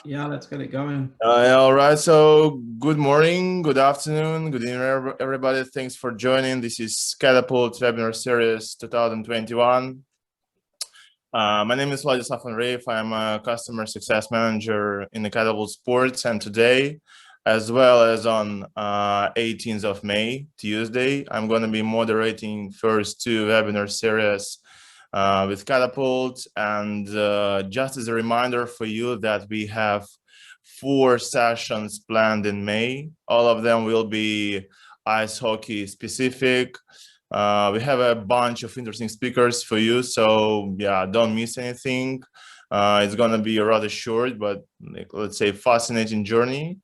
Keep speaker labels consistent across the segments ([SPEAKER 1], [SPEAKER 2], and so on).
[SPEAKER 1] Yeah, let's get it going.
[SPEAKER 2] All right, so good morning, good afternoon, good evening, everybody. Thanks for joining. This is Catapult webinar series 2021. My name is Vladislav Andreev. I'm a customer success manager in the Catapult Sports, and today, as well as on 18th of May, Tuesday, I'm going to be moderating first two webinar series with Catapult. And just as a reminder for you that we have 4 sessions planned in May. All of them will be ice hockey specific. We have a bunch of interesting speakers for you, so yeah, don't miss anything. It's gonna be a rather short, but let's say fascinating journey.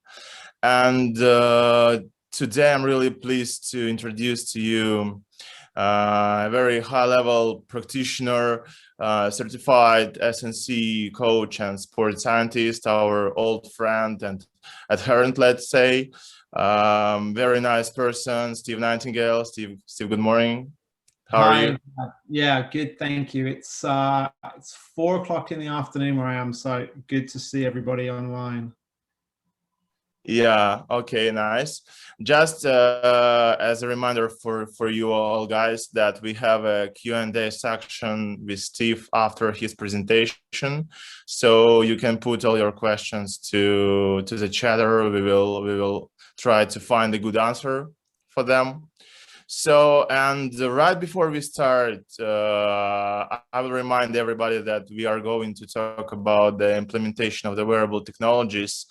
[SPEAKER 2] And today I'm really pleased to introduce to you a very high-level practitioner, certified SNC coach and sports scientist, our old friend and adherent, let's say. Very nice person, Steve Nightingale. Steve, good morning. How are you?
[SPEAKER 1] Yeah, good, thank you. It's 4 o'clock in the afternoon where I am, so good to see everybody online.
[SPEAKER 2] Yeah, okay, nice. Just as a reminder for you all guys that we have a Q&A section with Steve after his presentation, so you can put all your questions to the chatter. We will try to find a good answer for them. So, and right before we start, I will remind everybody that we are going to talk about the implementation of the wearable technologies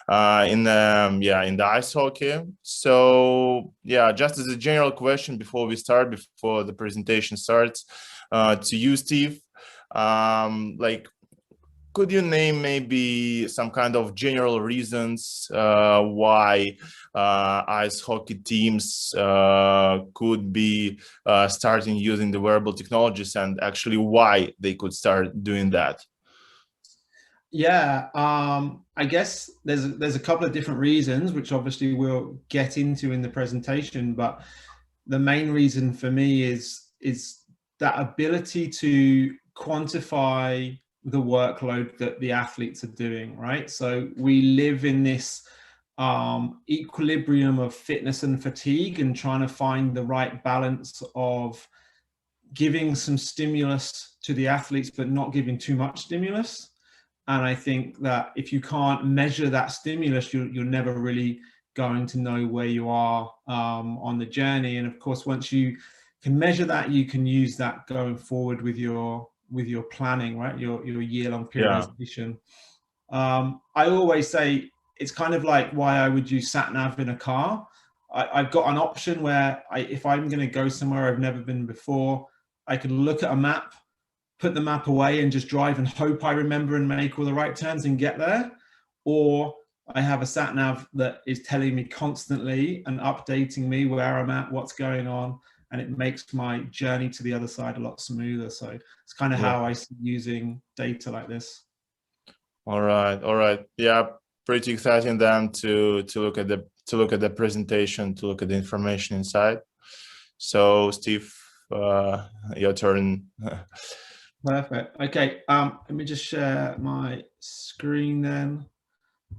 [SPEAKER 2] in the ice hockey. So yeah, just as a general question before we start, before the presentation starts, to you, Steve, could you name maybe some kind of general reasons why ice hockey teams could be starting using the wearable technologies, and actually why they could start doing that?
[SPEAKER 1] Yeah, I guess there's a couple of different reasons, which obviously we'll get into in the presentation, but the main reason for me is that ability to quantify the workload that the athletes are doing, right? So we live in this equilibrium of fitness and fatigue, and trying to find the right balance of giving some stimulus to the athletes but not giving too much stimulus. And I think that if you can't measure that stimulus, you're never really going to know where you are on the journey. And of course, once you can measure that, you can use that going forward with your planning, right? Your year-long periodization. I always say it's kind of like why I would use sat nav in a car. I've got an option where if I'm going to go somewhere I've never been before, I can look at a map, put the map away and just drive and hope I remember and make all the right turns and get there. Or I have a sat nav that is telling me constantly and updating me where I'm at, what's going on, and it makes my journey to the other side a lot smoother. So it's kind of how I see using data like this.
[SPEAKER 2] All right. Yeah, pretty exciting then to look at the presentation, to look at the information inside. So Steve, your turn.
[SPEAKER 1] Perfect. Okay, let me just share my screen then,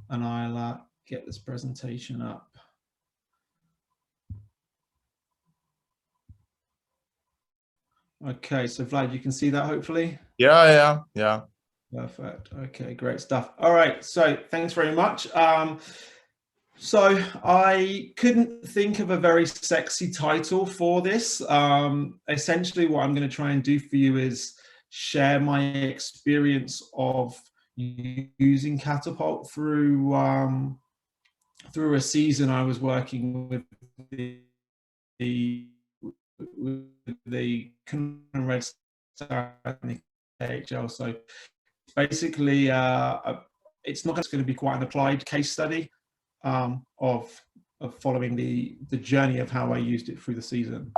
[SPEAKER 1] and I'll get this presentation up. Okay, so Vlad, you can see that hopefully?
[SPEAKER 2] Yeah.
[SPEAKER 1] Perfect. Okay, great stuff. All right, so thanks very much. So I couldn't think of a very sexy title for this. Essentially, what I'm going to try and do for you is share my experience of using Catapult through a season I was working with the Kunlun Red Star in the KHL. So basically, it's not going to be quite an applied case study of following the journey of how I used it through the season.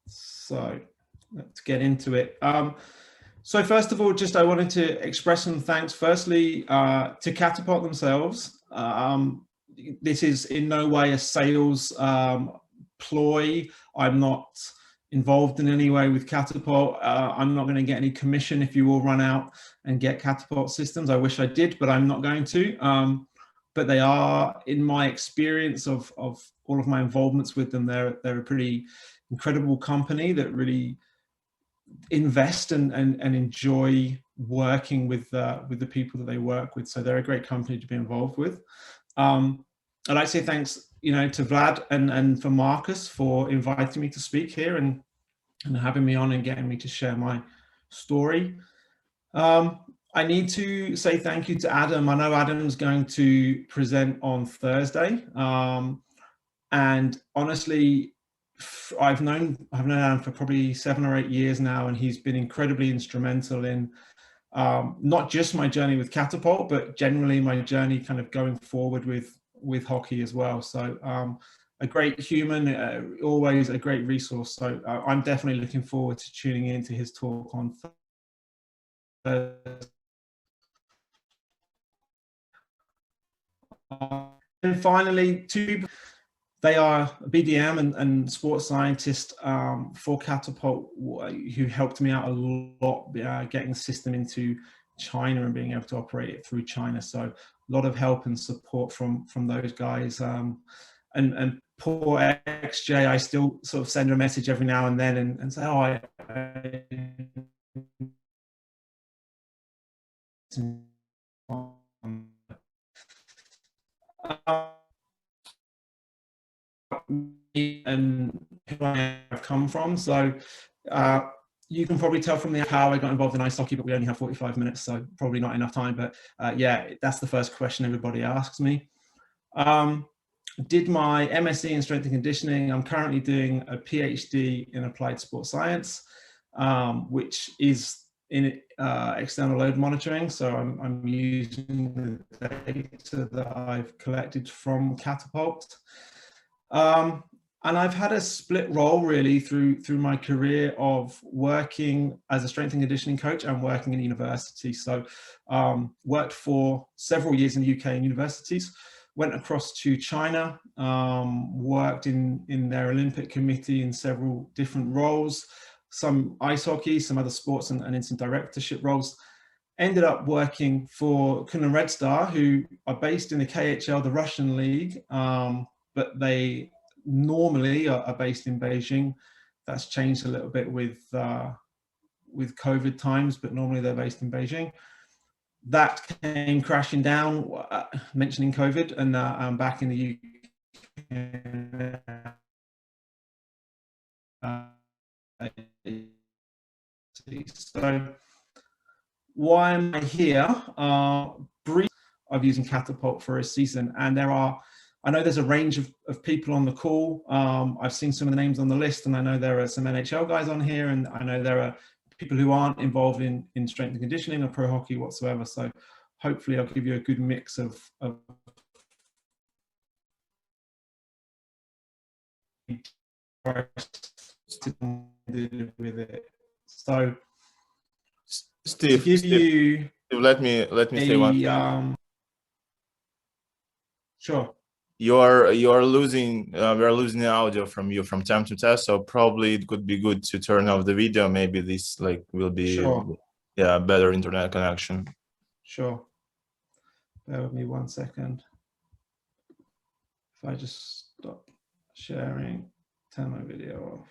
[SPEAKER 1] So let's get into it. So first of all, I wanted to express some thanks firstly to Catapult themselves. This is in no way a sales ploy. I'm not involved in any way with Catapult. I'm not going to get any commission if you all run out and get Catapult systems. I wish I did, but I'm not going to. But they are, in my experience of all of my involvements with them, they're a pretty incredible company that really invest and enjoy working with the people that they work with. So they're a great company to be involved with. I'd like to say thanks, to Vlad and for Marcus for inviting me to speak here and having me on and getting me to share my story. I need to say thank you to Adam. I know Adam's going to present on Thursday. And honestly, I've known Adam for probably 7 or 8 years now, and he's been incredibly instrumental in not just my journey with Catapult, but generally my journey kind of going forward with hockey as well. So a great human, always a great resource. So I'm definitely looking forward to tuning into his talk on Thursday. And finally, two people. They are a BDM and sports scientist for Catapult, who helped me out a lot getting the system into China and being able to operate it through China. So a lot of help and support from those guys. And poor XJ, I still sort of send her a message every now and then and say, oh, and who I have come from. So you can probably tell from how I got involved in ice hockey, but we only have 45 minutes, so probably not enough time. But yeah, that's the first question everybody asks me. Did my MSc in strength and conditioning. I'm currently doing a PhD in applied sports science, which is in external load monitoring. So I'm using the data that I've collected from Catapult. And I've had a split role really through my career of working as a strength and conditioning coach and working in university. So worked for several years in the UK in universities, went across to China, worked in their Olympic committee in several different roles, some ice hockey, some other sports, and in some directorship roles. Ended up working for Kunlun Red Star, who are based in the KHL, the Russian league, but they normally are based in Beijing. That's changed a little bit with COVID times, but normally they're based in Beijing. That came crashing down, mentioning COVID, and I'm back in the UK. So why am I here? Brief of using Catapult for a season, and I know there's a range of people on the call. I've seen some of the names on the list, and I know there are some NHL guys on here, and I know there are people who aren't involved in strength and conditioning or pro hockey whatsoever. So hopefully I'll give you a good mix of with it. So
[SPEAKER 2] Steve, let me say one.
[SPEAKER 1] Sure.
[SPEAKER 2] You're losing. We're losing the audio from you from time to time. So probably it could be good to turn off the video. Maybe this will be better internet connection.
[SPEAKER 1] Sure. Bear with me 1 second. If I just stop sharing, turn my video off.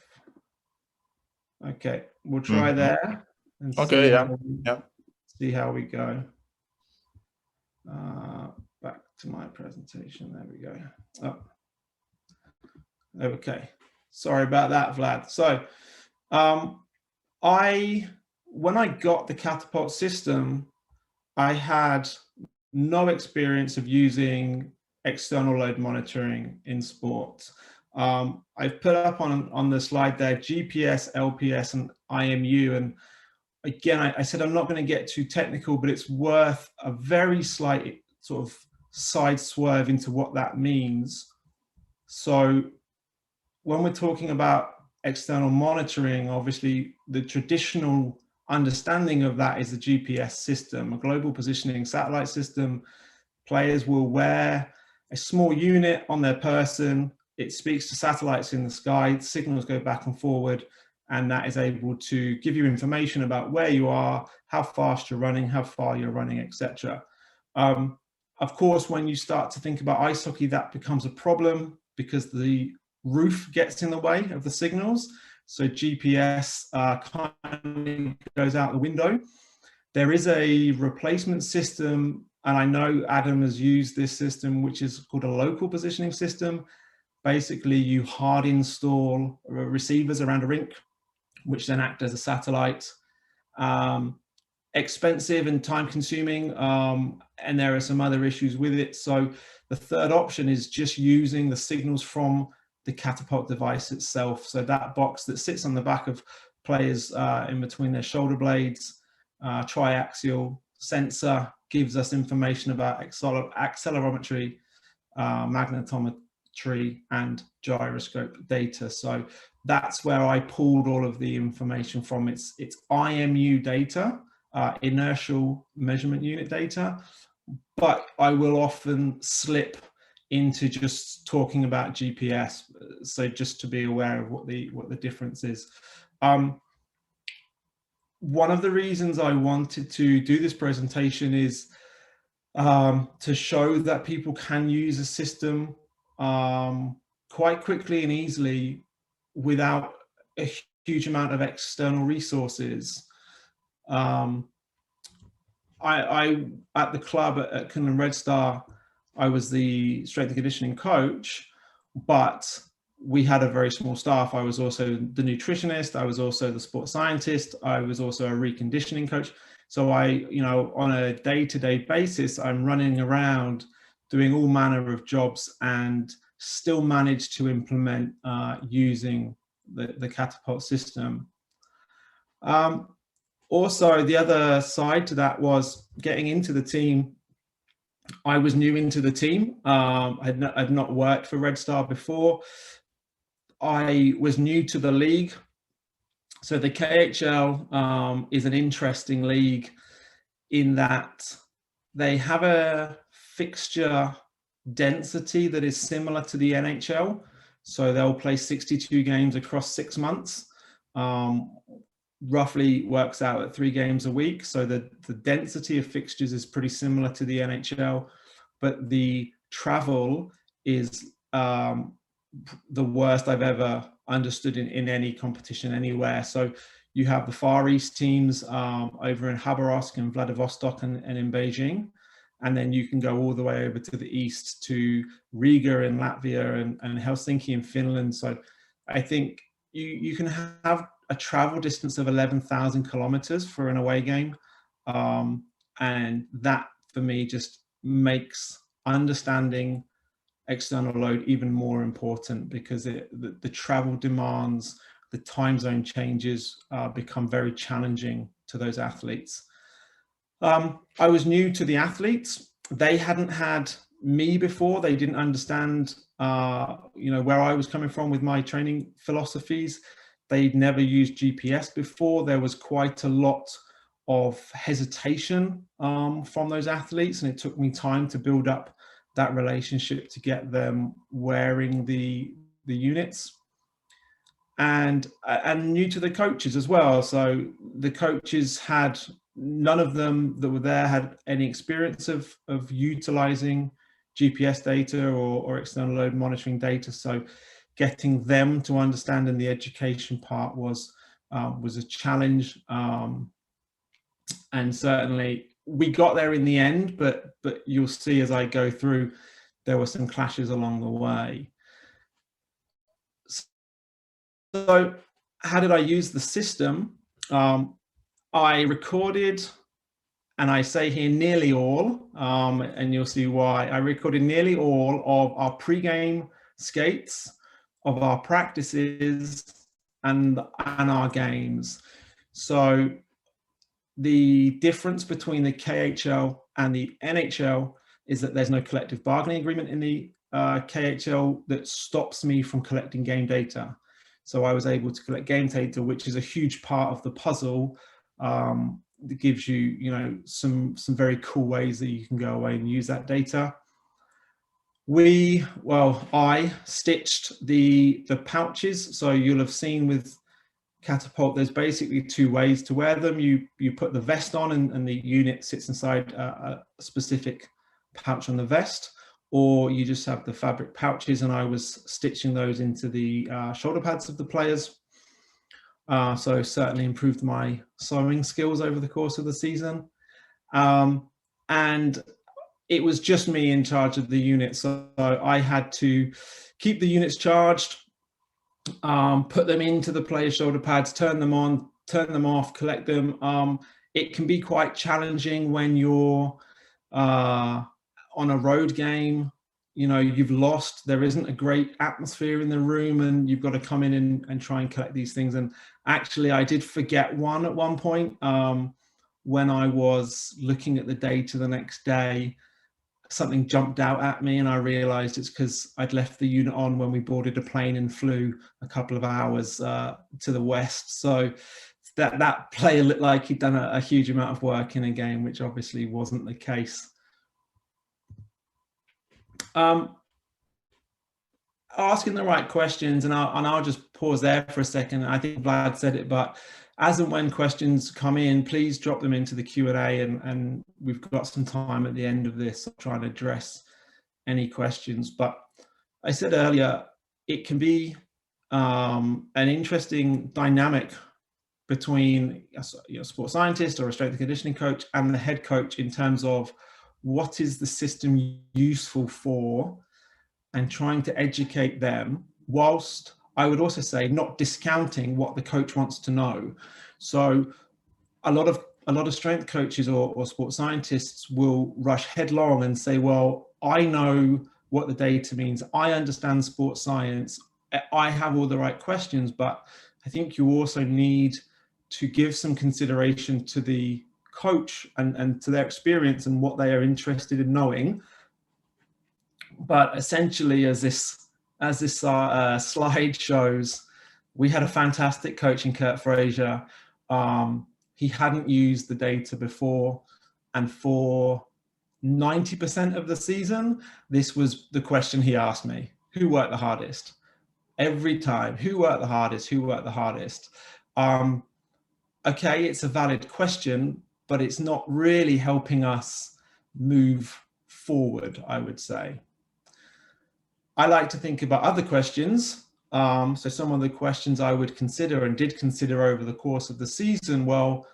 [SPEAKER 1] Okay, we'll try there. And see how we go. Back to my presentation. There we go. Oh. Okay. Sorry about that, Vlad. So when I got the Catapult system, I had no experience of using external load monitoring in sports. I've put up on the slide there GPS, LPS, and IMU. And again, I said I'm not going to get too technical, but it's worth a very slight sort of side swerve into what that means. So when we're talking about external monitoring, obviously the traditional understanding of that is the GPS system, a global positioning satellite system. Players will wear a small unit on their person. It speaks to satellites in the sky. Signals go back and forward, and that is able to give you information about where you are, how fast you're running, how far you're running, etc. Of course, when you start to think about ice hockey, that becomes a problem because the roof gets in the way of the signals. So GPS kind of goes out the window. There is a replacement system, and I know Adam has used this system, which is called a local positioning system. Basically, you hard install receivers around a rink, which then act as a satellite. Expensive and time consuming, and there are some other issues with it. So the third option is just using the signals from the Catapult device itself. So that box that sits on the back of players in between their shoulder blades, triaxial sensor, gives us information about accelerometry, magnetometry, and gyroscope data. So that's where I pulled all of the information from. It's IMU data, inertial measurement unit data, but I will often slip into just talking about GPS. So just to be aware of what the difference is. One of the reasons I wanted to do this presentation is to show that people can use a system quite quickly and easily without a huge amount of external resources. I at the club at Kunlun Red Star, I was the strength and conditioning coach, but we had a very small staff. I was also the nutritionist. I was also the sports scientist. I was also a reconditioning coach. So on a day-to-day basis, I'm running around doing all manner of jobs and still manage to implement using the Catapult system. Also, the other side to that was getting into the team. I was new into the team. I'd not worked for Red Star before. I was new to the league. So the KHL is an interesting league in that they have a fixture density that is similar to the NHL. So they'll play 62 games across 6 months. Roughly works out at 3 games a week. So the density of fixtures is pretty similar to the NHL, but the travel is the worst I've ever understood in any competition anywhere. So you have the Far East teams over in Khabarovsk and Vladivostok and in Beijing. And then you can go all the way over to the east to Riga in Latvia and Helsinki in Finland. So I think you can have a travel distance of 11,000 kilometers for an away game. And that for me just makes understanding external load even more important, because the travel demands, the time zone changes become very challenging to those athletes. I was new to the athletes. They hadn't had me before. They didn't understand where I was coming from with my training philosophies. They'd never used GPS before. There was quite a lot of hesitation from those athletes, and it took me time to build up that relationship to get them wearing the units. And new to the coaches as well. So the coaches had, none of them that were there had any experience of utilizing GPS data or external load monitoring data. So getting them to understand in the education part was a challenge. And certainly we got there in the end, but you'll see as I go through, there were some clashes along the way. So how did I use the system? I recorded, and I say here nearly all, and you'll see why. I recorded nearly all of our pre-game skates, of our practices, and our games. So the difference between the KHL and the NHL is that there's no collective bargaining agreement in the KHL that stops me from collecting game data. So I was able to collect game data, which is a huge part of the puzzle. That gives you, some very cool ways that you can go away and use that data. I stitched the pouches. So you'll have seen with Catapult, there's basically two ways to wear them. You put the vest on and the unit sits inside a specific pouch on the vest, or you just have the fabric pouches, and I was stitching those into the shoulder pads of the players. So certainly improved my sewing skills over the course of the season. And it was just me in charge of the unit, so I had to keep the units charged, put them into the player's shoulder pads, turn them on, turn them off, collect them. It can be quite challenging when you're on a road game. You know, you've lost, there isn't a great atmosphere in the room, and you've got to come in and try and collect these things. And actually, I did forget one at one point. When I was looking at the data the next day, something jumped out at me, and I realized it's because I'd left the unit on when we boarded a plane and flew a couple of hours to the west. So that player looked like he'd done a huge amount of work in a game, which obviously wasn't the case. Asking the right questions, and I'll just pause there for a second. I think Vlad said it, but as and when questions come in, please drop them into the Q&A, and we've got some time at the end of this. I'll try and address any questions. But I said earlier, it can be an interesting dynamic between a sports scientist or a strength and conditioning coach and the head coach in terms of what is the system useful for, and trying to educate them, whilst I would also say not discounting what the coach wants to know. So a lot of strength coaches or sports scientists will rush headlong and say, well, I know what the data means, I understand sports science, I have all the right questions. But I think you also need to give some consideration to the coach and to their experience and what they are interested in knowing. But essentially, as this slide shows, we had a fantastic coach in Kurt Fraser. He hadn't used the data before, and for 90% of the season, this was the question he asked me: who worked the hardest? Every time, who worked the hardest? Who worked the hardest? Okay, it's a valid question, but it's not really helping us move forward, I would say. I like to think about other questions. So some of the questions I would consider and did consider over the course of the season, well,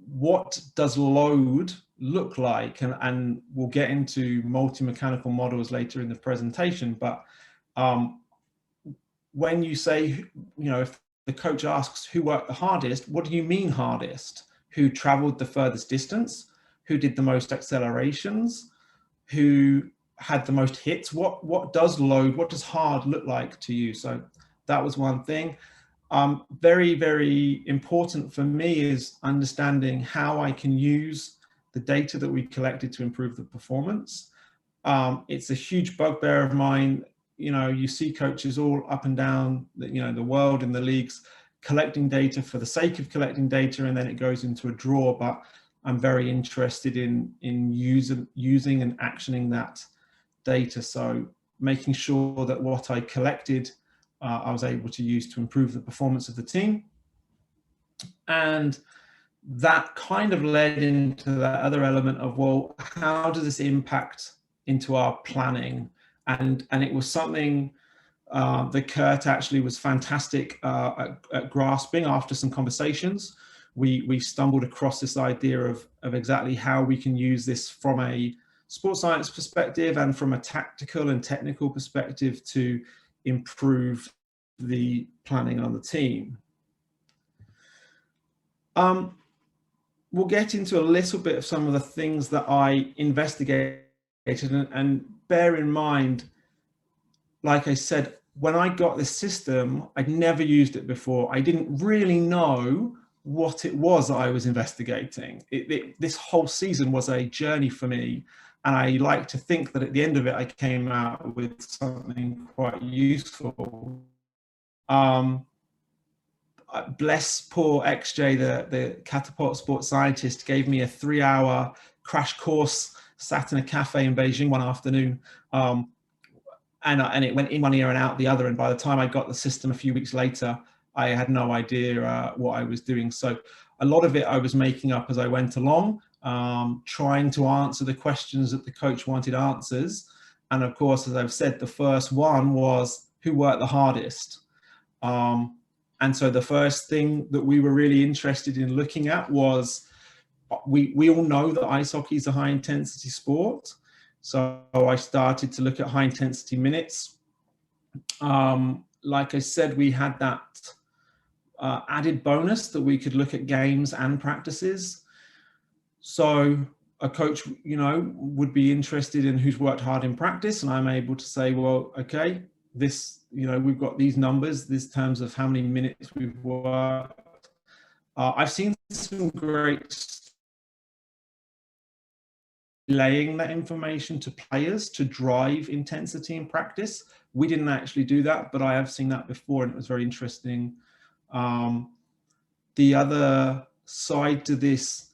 [SPEAKER 1] what does load look like? And we'll get into multi-mechanical models later in the presentation. But when you say, you know, if the coach asks who worked the hardest, what do you mean hardest? Who traveled the furthest distance? Who did the most accelerations? Who had the most hits? What does load, what does hard look like to you? So that was one thing. Very, very important for me is understanding how I can use the data that we collected to improve the performance. It's a huge bugbear of mine. You know, you see coaches all up and down the world in the leagues collecting data for the sake of collecting data, and then it goes into a drawer. But I'm very interested in using and actioning that data. So making sure that what I collected, I was able to use to improve the performance of the team. And that kind of led into that other element of, well, how does this impact into our planning? And it was something that Kurt actually was fantastic at grasping after some conversations. We stumbled across this idea of exactly how we can use this from a sports science perspective and from a tactical and technical perspective to improve the planning on the team. We'll get into a little bit of some of the things that I investigated, and bear in mind, like I said, when I got this system, I'd never used it before. I didn't really know what it was I was investigating. This whole season was a journey for me, and I like to think that at the end of it, I came out with something quite useful. Bless poor XJ, the Catapult sports scientist, gave me a 3-hour crash course, sat in a cafe in Beijing one afternoon, and it went in one ear and out the other. And by the time I got the system a few weeks later, I had no idea what I was doing. So a lot of it I was making up as I went along, trying to answer the questions that the coach wanted answers. And of course, as I've said, the first one was who worked the hardest. And so the first thing that we were really interested in looking at was, we all know that ice hockey is a high intensity sport. So I started to look at high intensity minutes. Like I said, we had that added bonus that we could look at games and practices. So a coach, would be interested in who's worked hard in practice, and I'm able to say, well, okay, this, we've got these numbers, this terms of how many minutes we've worked. I've seen some great laying that information to players to drive intensity in practice. We didn't actually do that, but I have seen that before, and it was very interesting. The other side to this,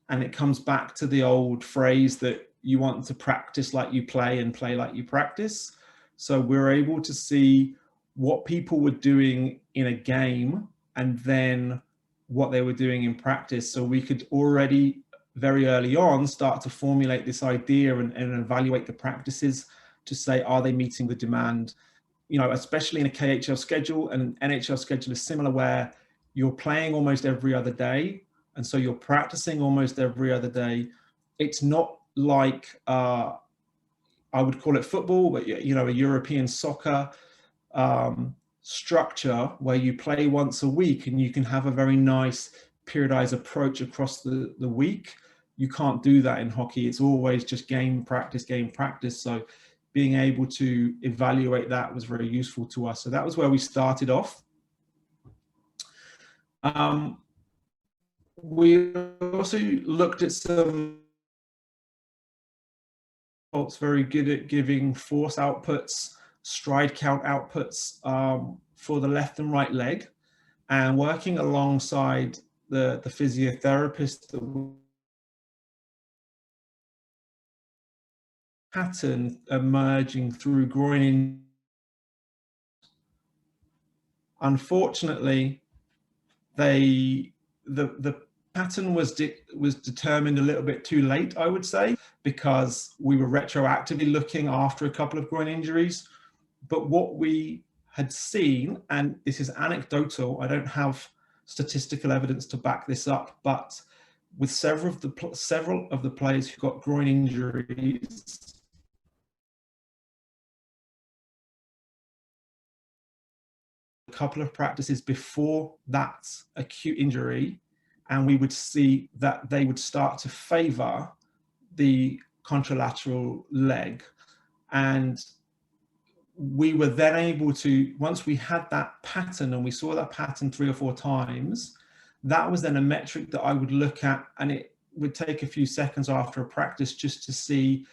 [SPEAKER 1] and it comes back to the old phrase that you want to practice like you play and play like you practice. So we're able to see what people were doing in a game and then what they were doing in practice. So we could already very early on start to formulate this idea and evaluate the practices to say, are they meeting the demand? Especially in a KHL schedule, and an NHL schedule is similar, where you're playing almost every other day. And so you're practicing almost every other day. It's not like, I would call it football, but a European soccer structure where you play once a week and you can have a very nice periodized approach across the week. You can't do that in hockey. It's always just game practice, game practice. So being able to evaluate that was very useful to us. So that was where we started off. We also looked at some, it's very good at giving force outputs, stride count outputs for the left and right leg, and working alongside the physiotherapist, the pattern emerging through groin. Unfortunately, the pattern was determined a little bit too late, I would say, because we were retroactively looking after a couple of groin injuries. But what we had seen, and this is anecdotal, I don't have statistical evidence to back this up, but with several of the players who got groin injuries, a couple of practices before that acute injury, and we would see that they would start to favor the contralateral leg. And we were then able to, once we had that pattern and we saw that pattern 3 or 4 times, that was then a metric that I would look at, and it would take a few seconds after a practice just to see,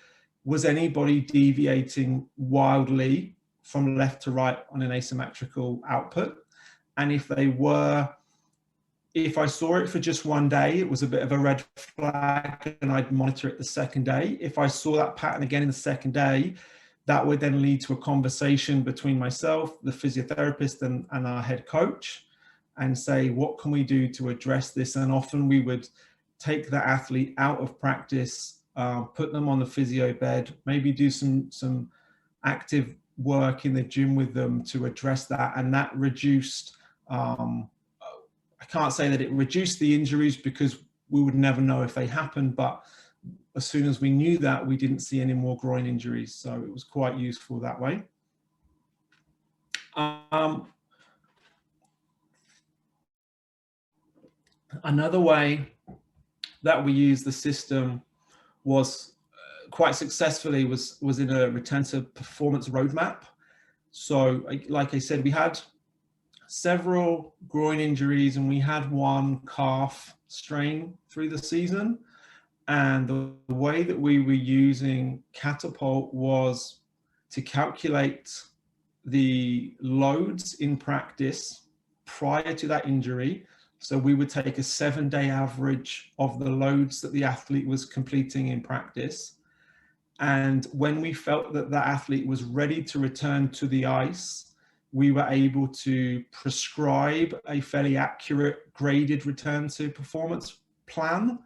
[SPEAKER 1] was anybody deviating wildly from left to right on an asymmetrical output? And if they were, if I saw it for just one day, it was a bit of a red flag, and I'd monitor it the second day. If I saw that pattern again in the second day, that would then lead to a conversation between myself, the physiotherapist, and our head coach, and say, what can we do to address this? And often we would take the athlete out of practice, put them on the physio bed, maybe do some active work in the gym with them to address that. And that reduced, I can't say that it reduced the injuries, because we would never know if they happened, but as soon as we knew that, we didn't see any more groin injuries. So it was quite useful that way. Another way that we used the system was quite successfully was in a return to performance roadmap. So like I said, we had several groin injuries and we had one calf strain through the season. And the way that we were using Catapult was to calculate the loads in practice prior to that injury. So we would take a 7-day average of the loads that the athlete was completing in practice. And when we felt that the athlete was ready to return to the ice, we were able to prescribe a fairly accurate graded return to performance plan.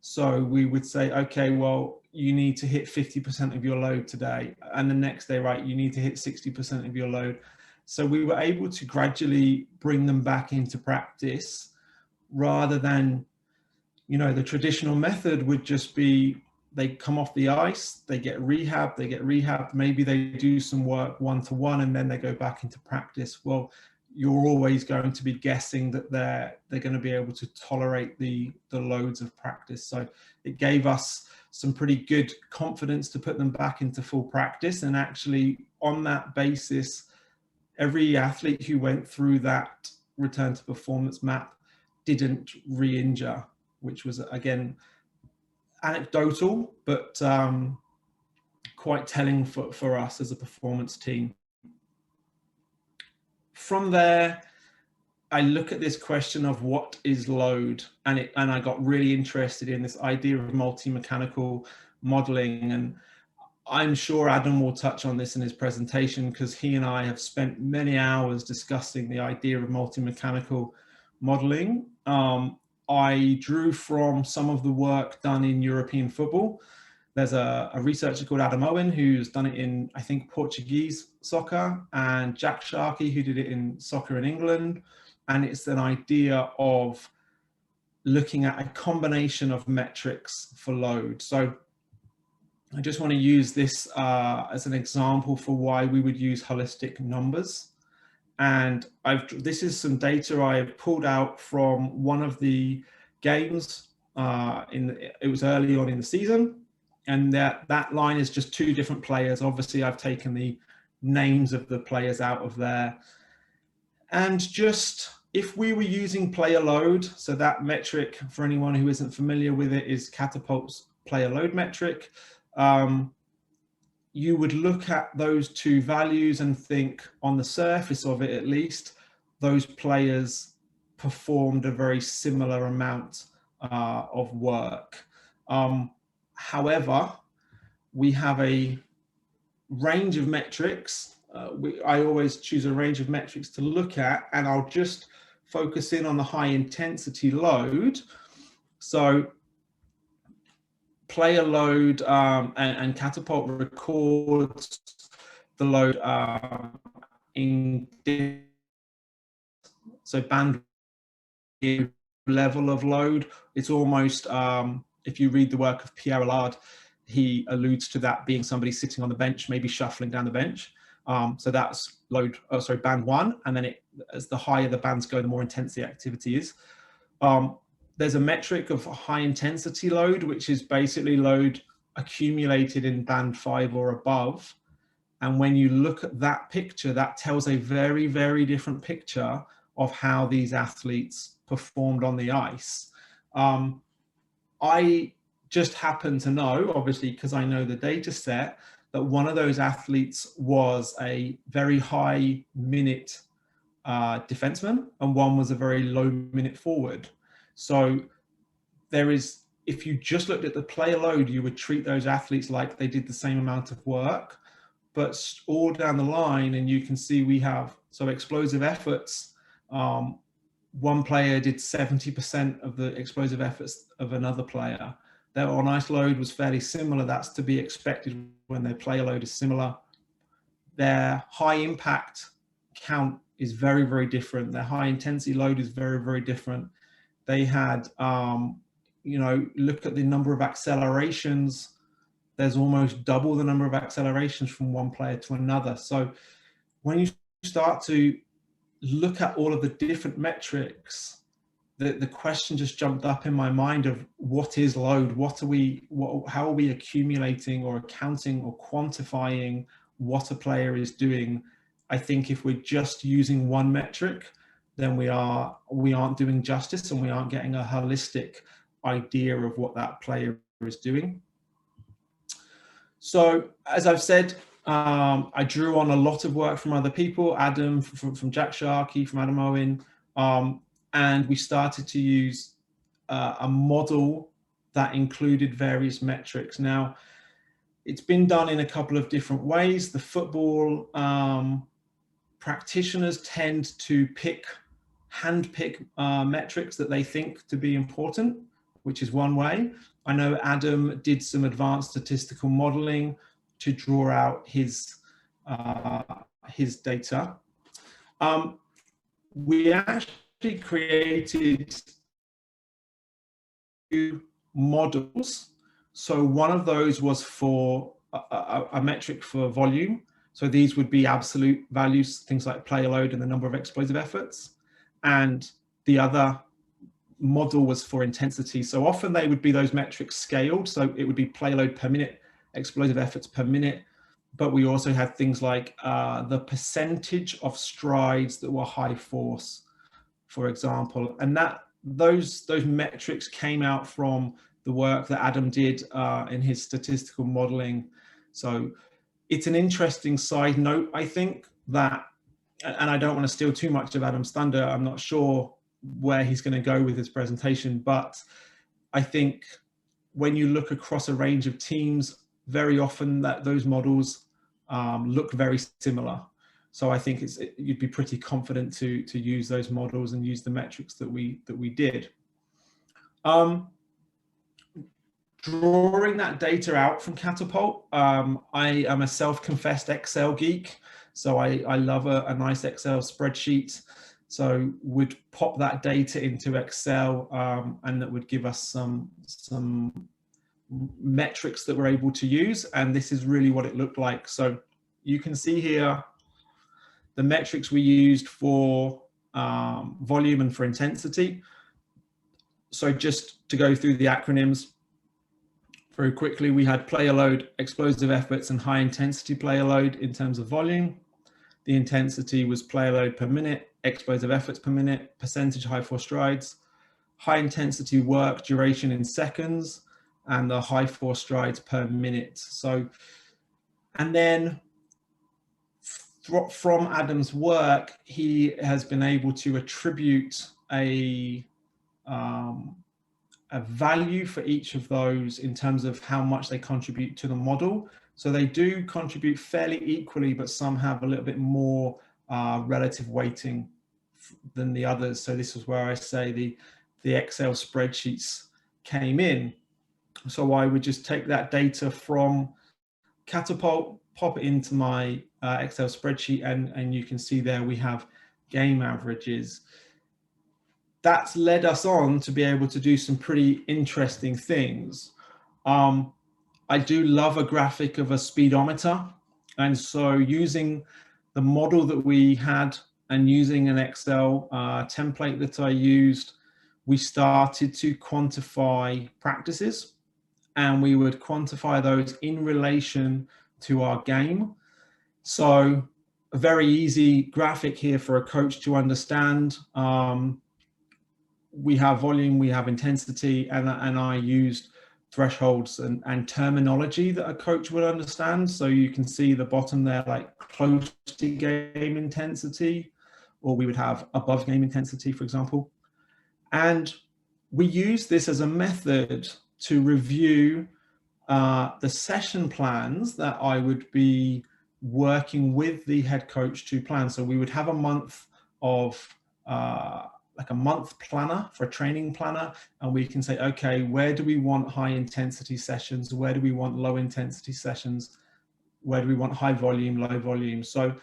[SPEAKER 1] So we would say, okay, well, you need to hit 50% of your load today. And the next day, right, you need to hit 60% of your load. So we were able to gradually bring them back into practice, rather than, you know, the traditional method would just be they come off the ice, they get rehabbed, maybe they do some work one-to-one, and then they go back into practice. Well, you're always going to be guessing that they're going to be able to tolerate the loads of practice. So it gave us some pretty good confidence to put them back into full practice. And actually, on that basis, every athlete who went through that return to performance map didn't re-injure, which was, again, anecdotal, but quite telling for us as a performance team. From there, I look at this question of what is load, and I got really interested in this idea of multi-mechanical modeling. And I'm sure Adam will touch on this in his presentation, because he and I have spent many hours discussing the idea of multi-mechanical modeling. I drew from some of the work done in European football. There's a researcher called Adam Owen who's done it in, I think, Portuguese soccer, and Jack Sharkey who did it in soccer in England. And it's an idea of looking at a combination of metrics for load. So I just want to use this as an example for why we would use holistic numbers. And this is some data I've pulled out from one of the games. It was early on in the season, and that line is just two different players. Obviously, I've taken the names of the players out of there. And just if we were using player load, so that metric, for anyone who isn't familiar with it, is Catapult's player load metric. You would look at those two values and think, on the surface of it at least, those players performed a very similar amount of work. However, we have a range of metrics. I always choose a range of metrics to look at, and I'll just focus in on the high intensity load. So player load, and Catapult records the load in so band level of load. It's almost, if you read the work of Pierre Allard, he alludes to that being somebody sitting on the bench, maybe shuffling down the bench. So that's load, band 1, and then as the higher the bands go, the more intense the activity is. There's a metric of high intensity load, which is basically load accumulated in band 5 or above. And when you look at that picture, that tells a very, very different picture of how these athletes performed on the ice. I just happen to know, obviously, because I know the data set, that one of those athletes was a very high minute defenseman, and one was a very low minute forward. So there is, if you just looked at the player load, you would treat those athletes like they did the same amount of work. But all down the line, and you can see we have, so explosive efforts, one player did 70% of the explosive efforts of another player. Their on ice load was fairly similar. That's to be expected when their player load is similar. Their high impact count is very, very different. Their high intensity load is very, very different. They had, look at the number of accelerations. There's almost double the number of accelerations from one player to another. So when you start to look at all of the different metrics, the question just jumped up in my mind of what is load? How are we accumulating or accounting or quantifying what a player is doing? I think if we're just using one metric, then we aren't doing justice, and we aren't getting a holistic idea of what that player is doing. So as I've said, I drew on a lot of work from other people, Adam from Jack Sharkey, from Adam Owen, and we started to use a model that included various metrics. Now, it's been done in a couple of different ways. The football practitioners tend to handpick metrics that they think to be important, which is one way. I know Adam did some advanced statistical modeling to draw out his data. We actually created two models. So one of those was for a metric for volume. So these would be absolute values, things like player load and the number of explosive efforts. And the other model was for intensity. So often they would be those metrics scaled. So it would be player load per minute, explosive efforts per minute. But we also had things like the percentage of strides that were high force, for example. And those metrics came out from the work that Adam did in his statistical modeling. So it's an interesting side note, I think, that, and I don't want to steal too much of Adam's thunder, I'm not sure where he's going to go with his presentation, but I think when you look across a range of teams, very often that those models look very similar. So I think you'd be pretty confident to use those models and use the metrics that we did. Drawing that data out from Catapult, I am a self-confessed Excel geek, so I love a nice Excel spreadsheet. So would pop that data into Excel, and that would give us some metrics that we're able to use. And this is really what it looked like. So you can see here the metrics we used for volume and for intensity. So just to go through the acronyms very quickly, we had player load, explosive efforts, and high intensity player load in terms of volume. The intensity was player load per minute, explosive efforts per minute, percentage high force strides, high intensity work duration in seconds, and the high force strides per minute. So, and then from Adam's work, he has been able to attribute a value for each of those in terms of how much they contribute to the model. So they do contribute fairly equally, but some have a little bit more relative weighting than the others. So this is where I say the Excel spreadsheets came in. So I would just take that data from Catapult, pop it into my Excel spreadsheet, and you can see there we have game averages. That's led us on to be able to do some pretty interesting things. I do love a graphic of a speedometer. And so using the model that we had and using an Excel template that I used, we started to quantify practices, and we would quantify those in relation to our game. So a very easy graphic here for a coach to understand. We have volume, we have intensity, and I used thresholds and terminology that a coach would understand. So you can see the bottom there, like close to game intensity, or we would have above game intensity, for example. And we use this as a method to review the session plans that I would be working with the head coach to plan. So we would have a month of like a month planner for a training planner, and we can say, okay, where do we want high intensity sessions? Where do we want low intensity sessions? Where do we want high volume, low volume? So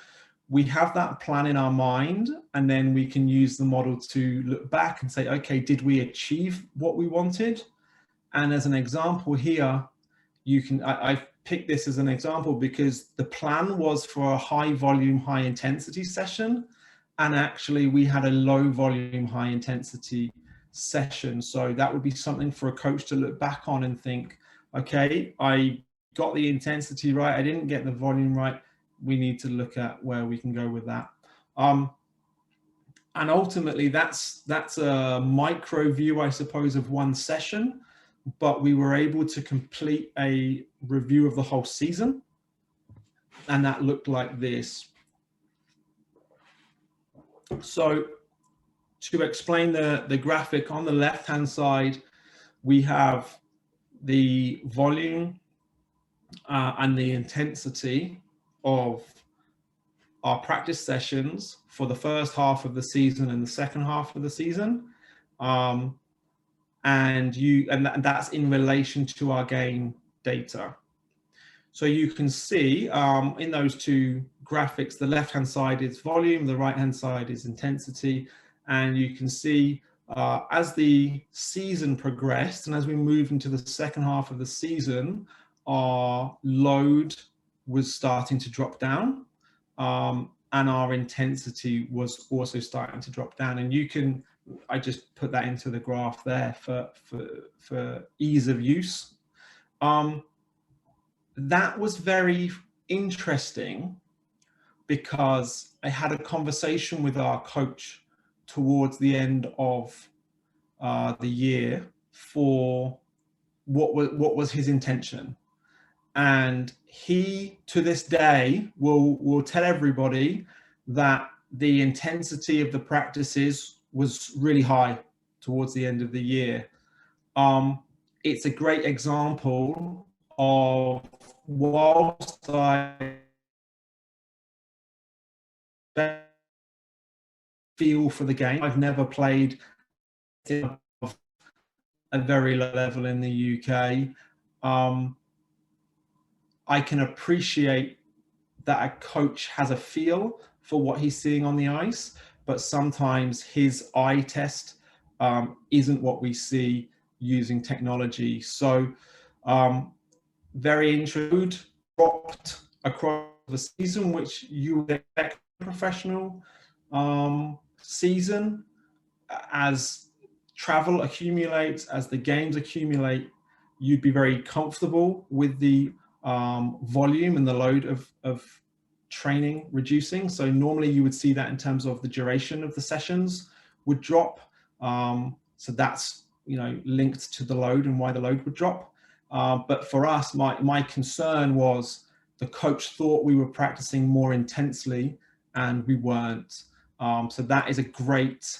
[SPEAKER 1] we have that plan in our mind, and then we can use the model to look back and say, okay, did we achieve what we wanted? And as an example here, you can, I've picked this as an example because the plan was for a high volume, high intensity session. And actually we had a low volume, high intensity session. So that would be something for a coach to look back on and think, okay, I got the intensity right, I didn't get the volume right. We need to look at where we can go with that. And ultimately that's a micro view, I suppose, of one session, but we were able to complete a review of the whole season. And that looked like this. So to explain the graphic, on the left-hand side, we have the volume and the intensity of our practice sessions for the first half of the season and the second half of the season. And that's in relation to our game data. So you can see in those two graphics, the left-hand side is volume, the right-hand side is intensity. And you can see as the season progressed and as we moved into the second half of the season, our load was starting to drop down, and our intensity was also starting to drop down. And you can, I just put that into the graph there for ease of use. That was very interesting because I had a conversation with our coach towards the end of the year for what was his intention. And he, to this day, will tell everybody that the intensity of the practices was really high towards the end of the year. It's a great example of, whilst I feel for the game, I've never played at a very low level in the UK. I can appreciate that a coach has a feel for what he's seeing on the ice, but sometimes his eye test isn't what we see using technology. So very interesting, dropped across the season, which you would expect a professional season. As travel accumulates, as the games accumulate, you'd be very comfortable with the volume and the load of training reducing. So normally you would see that in terms of the duration of the sessions would drop. So that's, you know, linked to the load and why the load would drop. But for us, my concern was the coach thought we were practicing more intensely and we weren't. So that is a great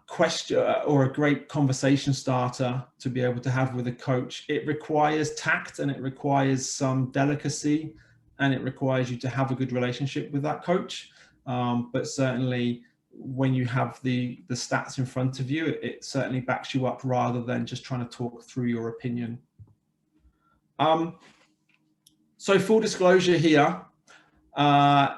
[SPEAKER 1] question or a great conversation starter to be able to have with a coach. It requires tact and it requires some delicacy and it requires you to have a good relationship with that coach. But certainly when you have the stats in front of you, it certainly backs you up rather than just trying to talk through your opinion. So full disclosure here, I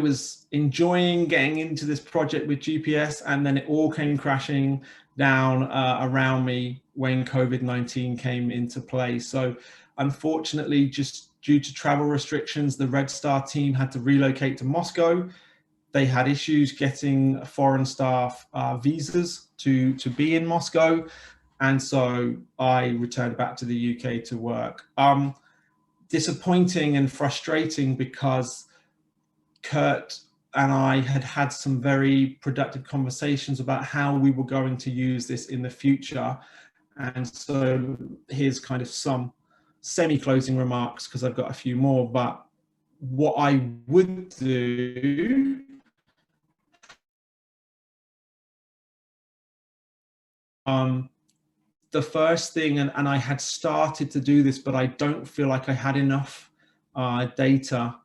[SPEAKER 1] was enjoying getting into this project with GPS, and then it all came crashing down around me when COVID-19 came into play. So unfortunately, just due to travel restrictions, the Red Star team had to relocate to Moscow. They had issues getting foreign staff visas to be in Moscow. And so I returned back to the UK to work. Disappointing and frustrating because Kurt and I had had some very productive conversations about how we were going to use this in the future. And so here's kind of some semi-closing remarks because I've got a few more, but what I would do the first thing, and I had started to do this, but I don't feel like I had enough data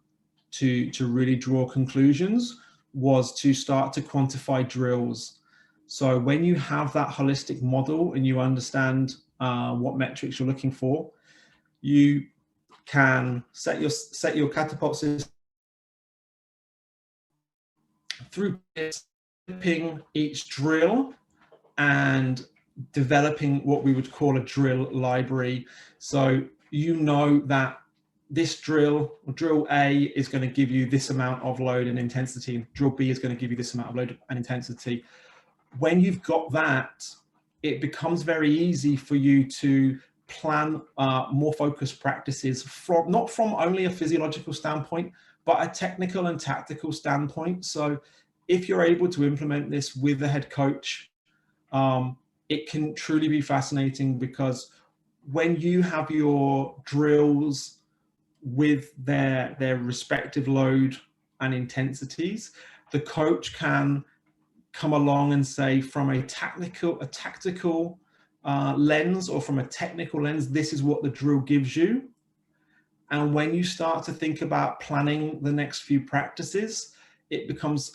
[SPEAKER 1] to really draw conclusions, was to start to quantify drills. So when you have that holistic model and you understand what metrics you're looking for, you can set your catapult system through ping each drill and developing what we would call a drill library. So you know that this drill A is going to give you this amount of load and intensity, and drill B is going to give you this amount of load and intensity. When you've got that, it becomes very easy for you to plan more focused practices from not from only a physiological standpoint, but a technical and tactical standpoint. So if you're able to implement this with a head coach, it can truly be fascinating, because when you have your drills with their respective load and intensities, the coach can come along and say, from a tactical lens or from a technical lens, this is what the drill gives you. And when you start to think about planning the next few practices, it becomes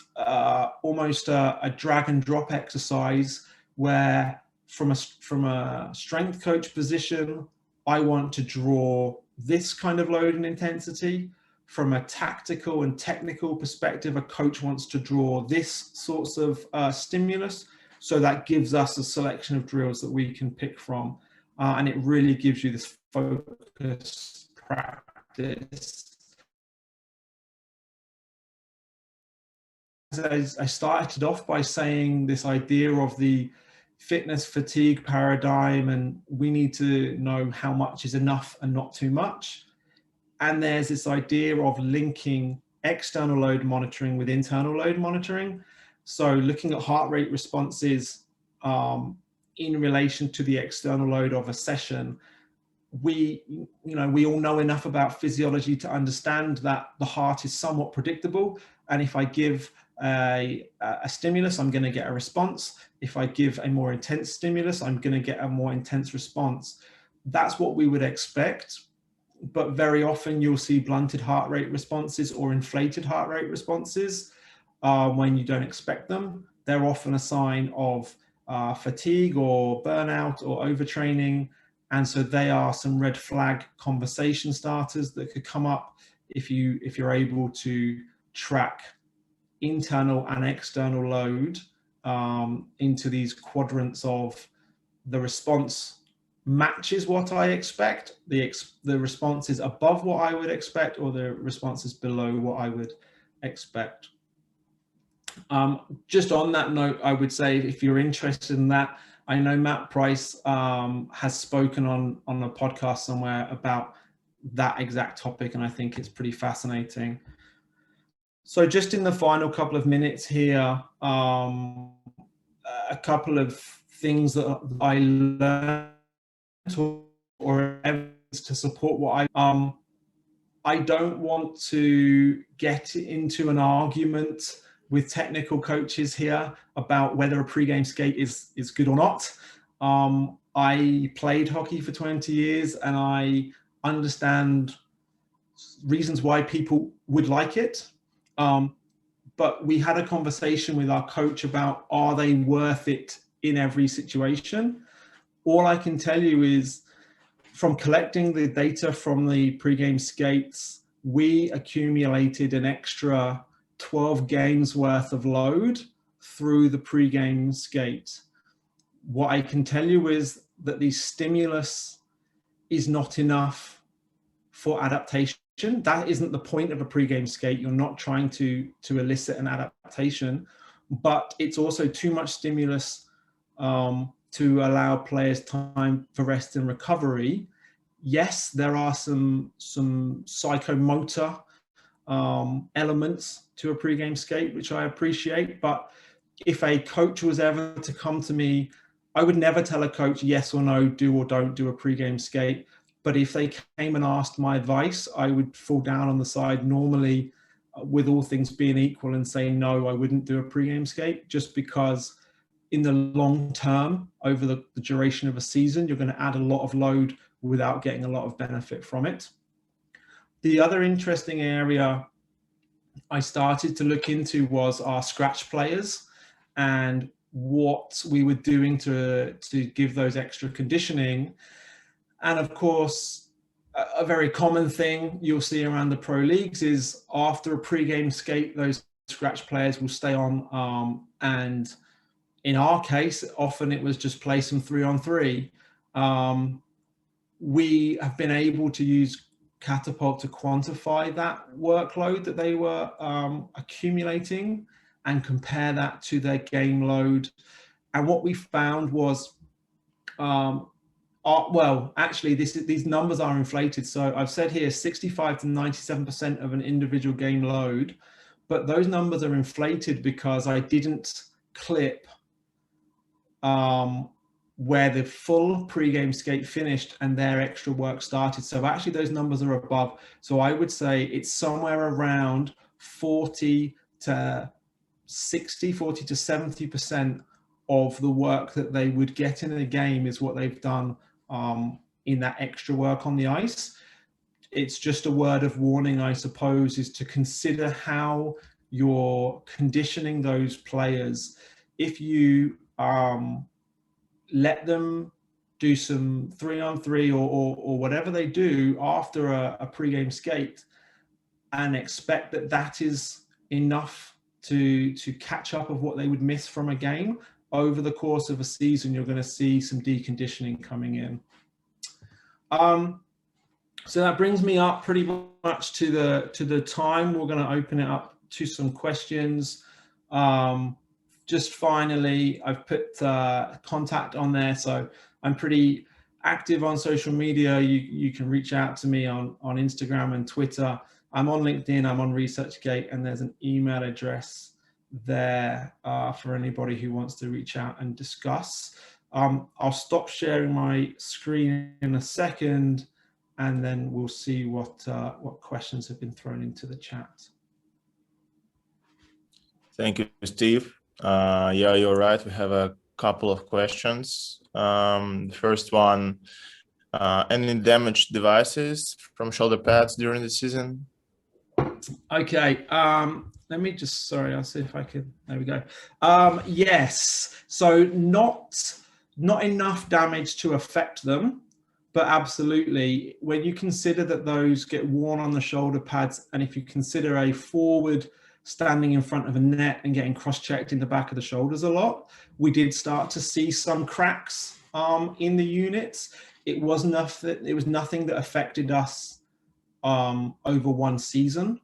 [SPEAKER 1] almost a drag and drop exercise where from a strength coach position, I want to draw this kind of load and intensity. From a tactical and technical perspective, a coach wants to draw this sorts of stimulus. So that gives us a selection of drills that we can pick from. And it really gives you this focused practice. I started off by saying this idea of the fitness fatigue paradigm, and we need to know how much is enough and not too much. And there's this idea of linking external load monitoring with internal load monitoring. So looking at heart rate responses in relation to the external load of a session, we all know enough about physiology to understand that the heart is somewhat predictable. And if I give a stimulus, I'm going to get a response. If I give a more intense stimulus, I'm going to get a more intense response. That's what we would expect. But very often you'll see blunted heart rate responses or inflated heart rate responses when you don't expect them. They're often a sign of fatigue or burnout or overtraining. And so they are some red flag conversation starters that could come up if you're able to track internal and external load into these quadrants of the response matches what I expect, the response is above what I would expect, or the response is below what I would expect. Just on that note, I would say if you're interested in that, I know Matt Price has spoken on a podcast somewhere about that exact topic, and I think it's pretty fascinating. So just in the final couple of minutes here, a couple of things that I learned or evidence to support what I don't want to get into an argument with technical coaches here about whether a pre-game skate is good or not. I played hockey for 20 years and I understand reasons why people would like it. But we had a conversation with our coach about, are they worth it in every situation? All I can tell you is, from collecting the data from the pre-game skates, we accumulated an extra 12 games worth of load through the pre-game skate. What I can tell you is that the stimulus is not enough for adaptation. That isn't the point of a pre-game skate. You're not trying to elicit an adaptation, but it's also too much stimulus to allow players time for rest and recovery. Yes, there are some psychomotor elements to a pre-game skate, which I appreciate. But if a coach was ever to come to me, I would never tell a coach yes or no, do or don't do a pre-game skate. But if they came and asked my advice, I would fall down on the side normally, with all things being equal, and say no, I wouldn't do a pre-game skate, just because in the long term, over the duration of a season, you're going to add a lot of load without getting a lot of benefit from it. The other interesting area I started to look into was our scratch players and what we were doing to give those extra conditioning. And of course, a very common thing you'll see around the pro leagues is after a pre-game skate, those scratch players will stay on. And in our case, often it was just play some 3-on-3. We have been able to use Catapult to quantify that workload that they were accumulating and compare that to their game load. And what we found was, well, actually, these numbers are inflated. So I've said here 65 to 97% of an individual game load, but those numbers are inflated because I didn't clip where the full pre-game skate finished and their extra work started. So actually those numbers are above. So I would say it's somewhere around 40 to 70% of the work that they would get in a game is what they've done in that extra work on the ice. it's just a word of warning, I suppose, is to consider how you're conditioning those players. If you let them do some 3-on-3 or whatever they do after a pre-game skate, and expect that that is enough to catch up of what they would miss from a game, over the course of a season, you're going to see some deconditioning coming in. So that brings me up pretty much to the time. We're going to open it up to some questions. Just finally, I've put contact on there, so I'm pretty active on social media. You can reach out to me on Instagram and Twitter. I'm on LinkedIn, I'm on ResearchGate, and there's an email address there for anybody who wants to reach out and discuss. I'll stop sharing my screen in a second, and then we'll see what questions have been thrown into the chat.
[SPEAKER 2] Thank you, Steve. Yeah, you're right. We have a couple of questions. The first one, any damaged devices from shoulder pads during the season?
[SPEAKER 1] Okay, let me just, sorry, I'll see if I can, there we go. Yes, so not enough damage to affect them, but absolutely, when you consider that those get worn on the shoulder pads, and if you consider a forward standing in front of a net and getting cross-checked in the back of the shoulders a lot, we did start to see some cracks in the units. It was nothing that affected us over one season,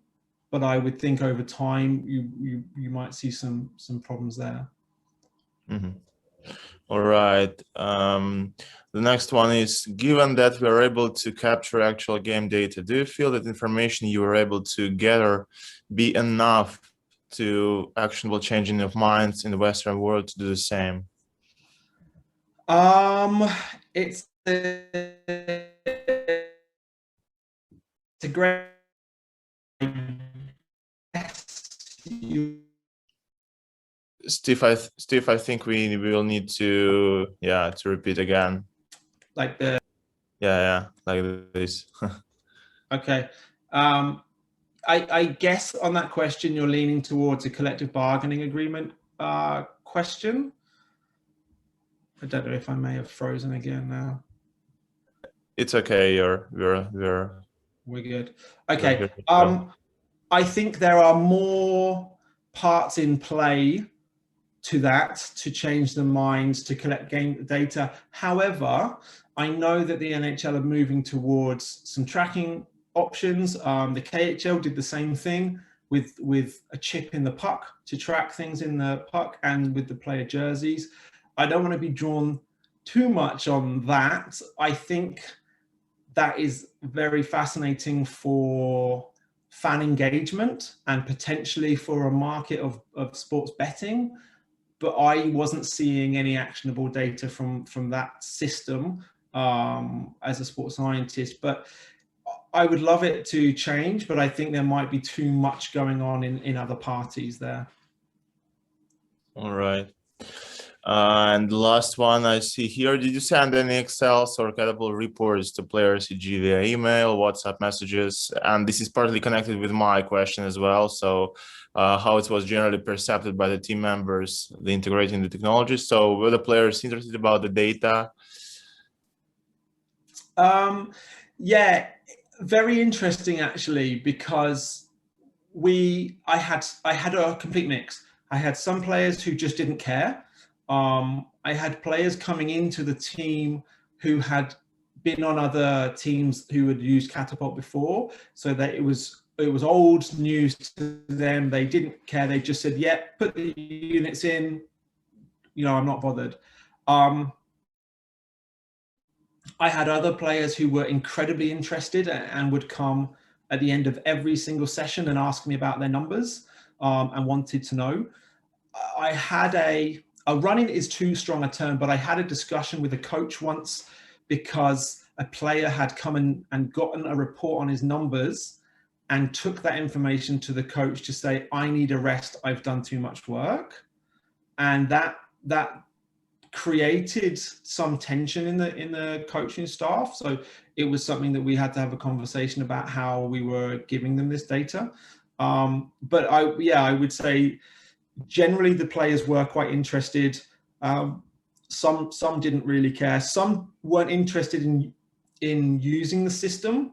[SPEAKER 1] but I would think over time you might see some problems there.
[SPEAKER 2] Mm-hmm. All right. The next one is, given that we are able to capture actual game data, do you feel that information you were able to gather be enough to actionable changing of minds in the Western world to do the same?
[SPEAKER 1] It's a great
[SPEAKER 2] Steve, I think we will need to repeat again.
[SPEAKER 1] Like the
[SPEAKER 2] like this.
[SPEAKER 1] Okay. I guess on that question you're leaning towards a collective bargaining agreement question. I don't know if I may have frozen again now.
[SPEAKER 2] It's okay.
[SPEAKER 1] We're good. Okay. I think there are more parts in play to that to change the minds to collect game data. However, I know that the NHL are moving towards some tracking options. The KHL did the same thing with a chip in the puck to track things in the puck and with the player jerseys. I don't want to be drawn too much on that. I think that is very fascinating for fan engagement and potentially for a market of sports betting. But I wasn't seeing any actionable data from that system as a sports scientist. But I would love it to change, but I think there might be too much going on in other parties there.
[SPEAKER 2] All right. And the last one I see here, did you send any Excels or Catapult reports to players, e.g. via email, WhatsApp messages? And this is partly connected with my question as well. So how it was generally perceived by the team members, the integrating the technology. So were the players interested about the data?
[SPEAKER 1] Yeah, very interesting actually, because I had a complete mix. I had some players who just didn't care. I had players coming into the team who had been on other teams who had used Catapult before, so that it was old news to them. They didn't care. They just said, "Yeah, put the units in. You know, I'm not bothered." I had other players who were incredibly interested and would come at the end of every single session and ask me about their numbers and wanted to know. I had a run-in is too strong a term, but I had a discussion with a coach once because a player had come in and gotten a report on his numbers and took that information to the coach to say, "I need a rest, I've done too much work." And that created some tension in the coaching staff. So it was something that we had to have a conversation about how we were giving them this data. But I would say generally the players were quite interested. Some didn't really care. Some weren't interested in using the system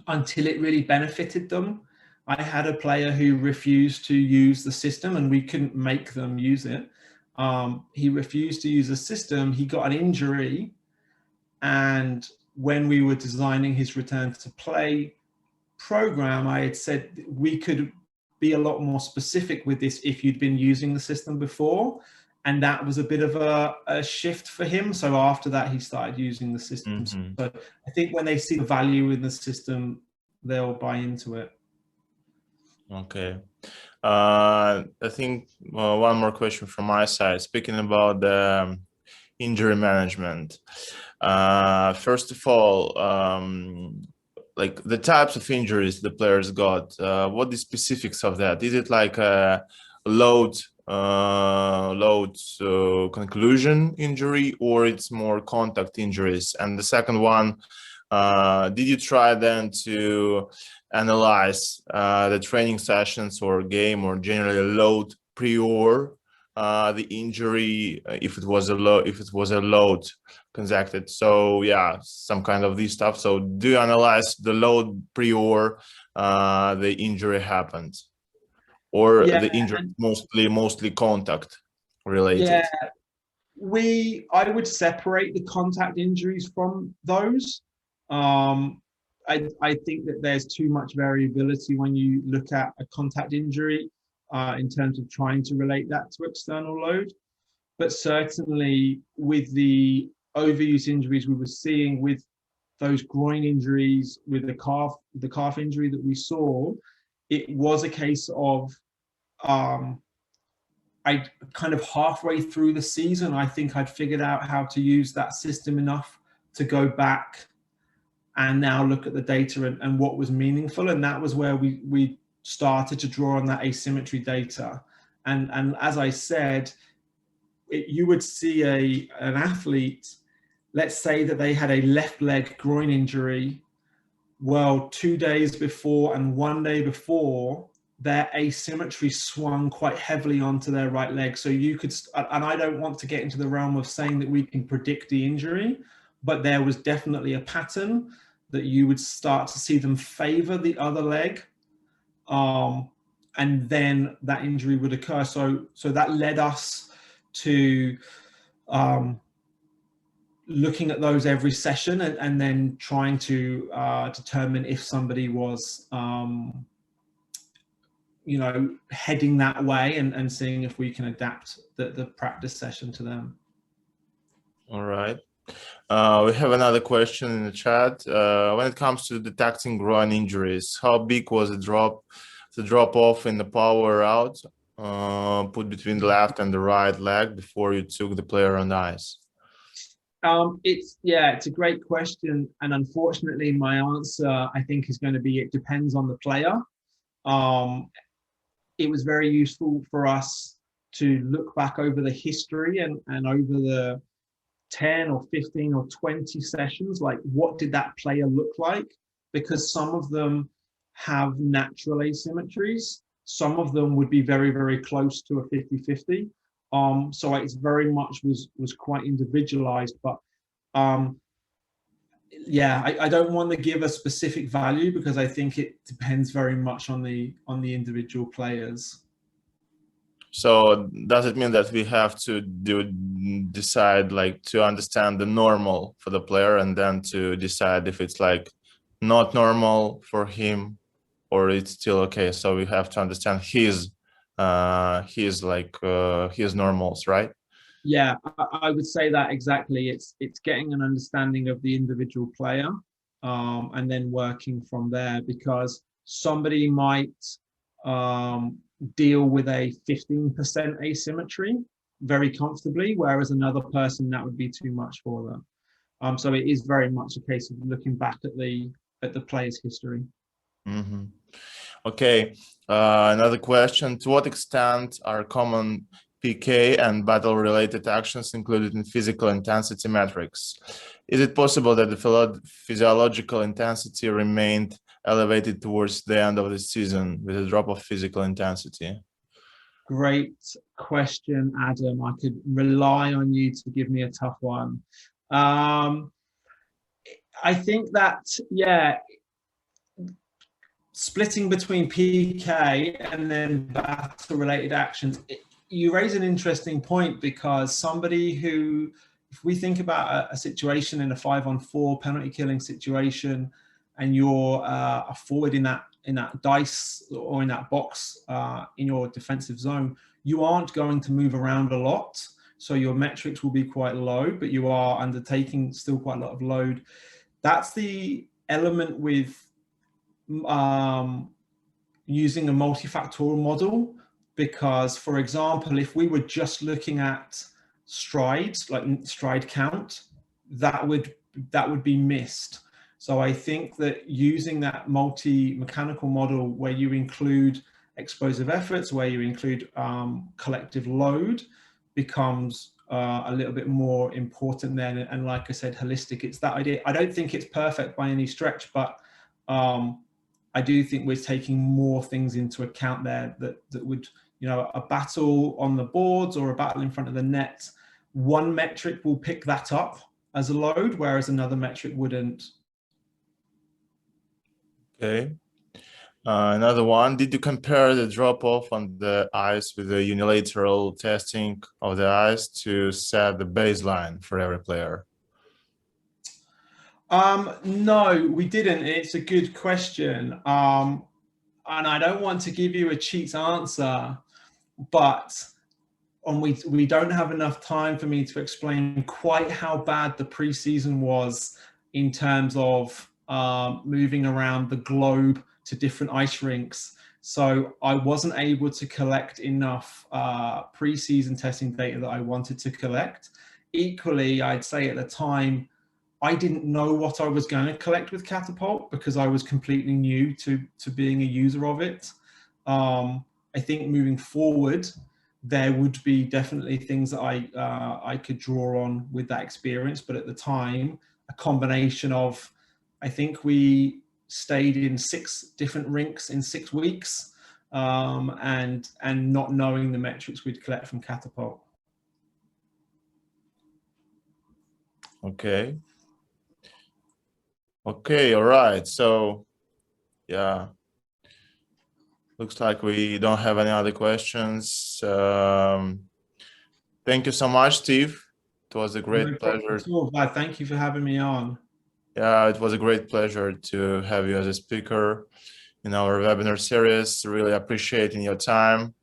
[SPEAKER 1] until it really benefited them. I had a player who refused to use the system, and we couldn't make them use it. He refused to use the system. He got an injury, and when we were designing his return to play program, I had said we could be a lot more specific with this if you'd been using the system before. And that was a bit of a shift for him. So after that, he started using the system.
[SPEAKER 2] Mm-hmm.
[SPEAKER 1] So I think when they see the value in the system, they'll buy into it.
[SPEAKER 2] Okay. I think one more question from my side. Speaking about the injury management, first of all, like the types of injuries the players got, what the specifics of that? Is it like a load conclusion injury, or it's more contact injuries? And the second one, did you try then to analyze the training sessions or game, or generally load prior the injury, if it was a load conducted? So yeah, some kind of this stuff. So do you analyze the load prior the injury happened, or the injury mostly contact related?
[SPEAKER 1] Yeah, I would separate the contact injuries from those. I think that there's too much variability when you look at a contact injury in terms of trying to relate that to external load. But certainly with the overuse injuries we were seeing, with those groin injuries, with the calf injury that we saw, it was a case of I kind of halfway through the season, I think I'd figured out how to use that system enough to go back and now look at the data and what was meaningful. And that was where we started to draw on that asymmetry data. And as I said, you would see an athlete, let's say that they had a left leg groin injury. Well, 2 days before and 1 day before, their asymmetry swung quite heavily onto their right leg. So you could, and I don't want to get into the realm of saying that we can predict the injury, but there was definitely a pattern that you would start to see them favor the other leg. And then that injury would occur. So that led us to looking at those every session and then trying to determine if somebody was heading that way and seeing if we can adapt the practice session to them.
[SPEAKER 2] All right. We have another question in the chat. When it comes to detecting groin injuries, how big was the drop off in the power out put between the left and the right leg before you took the player on ice?
[SPEAKER 1] It's a great question, and unfortunately my answer I think is going to be it depends on the player. It was very useful for us to look back over the history and over the 10 or 15 or 20 sessions, like what did that player look like? Because some of them have natural asymmetries. Some of them would be very, very close to a 50-50. So it's very much was quite individualized, but I don't want to give a specific value because I think it depends very much on the individual players.
[SPEAKER 2] So does it mean that we have to decide, like, to understand the normal for the player and then to decide if it's like not normal for him or it's still okay? So we have to understand his normals, right?
[SPEAKER 1] Yeah, I would say that exactly. It's getting an understanding of the individual player and then working from there, because somebody might deal with a 15% asymmetry very comfortably, whereas another person that would be too much for them. So it is very much a case of looking back at the player's history.
[SPEAKER 2] Mm-hmm. Okay, another question: to what extent are common PK and battle-related actions included in physical intensity metrics. Is it possible that the physiological intensity remained elevated towards the end of the season with a drop of physical intensity?
[SPEAKER 1] Great question, Adam. I could rely on you to give me a tough one. I think that, yeah, splitting between PK and then battle-related actions, you raise an interesting point, because somebody who, if we think about a situation in a 5-on-4 penalty killing situation, and you're a forward in that dice or in that box in your defensive zone, you aren't going to move around a lot. So your metrics will be quite low, but you are undertaking still quite a lot of load. That's the element with using a multifactorial model, because, for example, if we were just looking at strides, like stride count, that would be missed. So I think that using that multi-mechanical model, where you include explosive efforts, where you include collective load, becomes a little bit more important then. And like I said, holistic, it's that idea. I don't think it's perfect by any stretch, but I do think we're taking more things into account there that would, you know, a battle on the boards or a battle in front of the net, one metric will pick that up as a load, whereas another metric wouldn't.
[SPEAKER 2] Okay. Another one, did you compare the drop-off on the ice with the unilateral testing of the ice to set the baseline for every player?
[SPEAKER 1] No, we didn't. It's a good question. And I don't want to give you a cheat answer, but we don't have enough time for me to explain quite how bad the preseason was in terms of moving around the globe to different ice rinks. So I wasn't able to collect enough preseason testing data that I wanted to collect. Equally, I'd say at the time, I didn't know what I was going to collect with Catapult, because I was completely new to being a user of it. I think moving forward, there would be definitely things that I could draw on with that experience. But at the time, a combination of, I think we stayed in 6 different rinks in 6 weeks, and not knowing the metrics we'd collect from Catapult.
[SPEAKER 2] Okay. Okay, all right. So, yeah, looks like we don't have any other questions. Thank you so much, Steve. It was a great pleasure.
[SPEAKER 1] Thank you for having me on.
[SPEAKER 2] Yeah, it was a great pleasure to have you as a speaker in our webinar series. Really appreciating your time.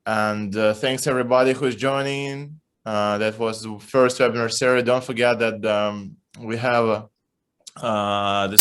[SPEAKER 2] And thanks everybody who's joining. That was the first webinar series. Don't forget that we have the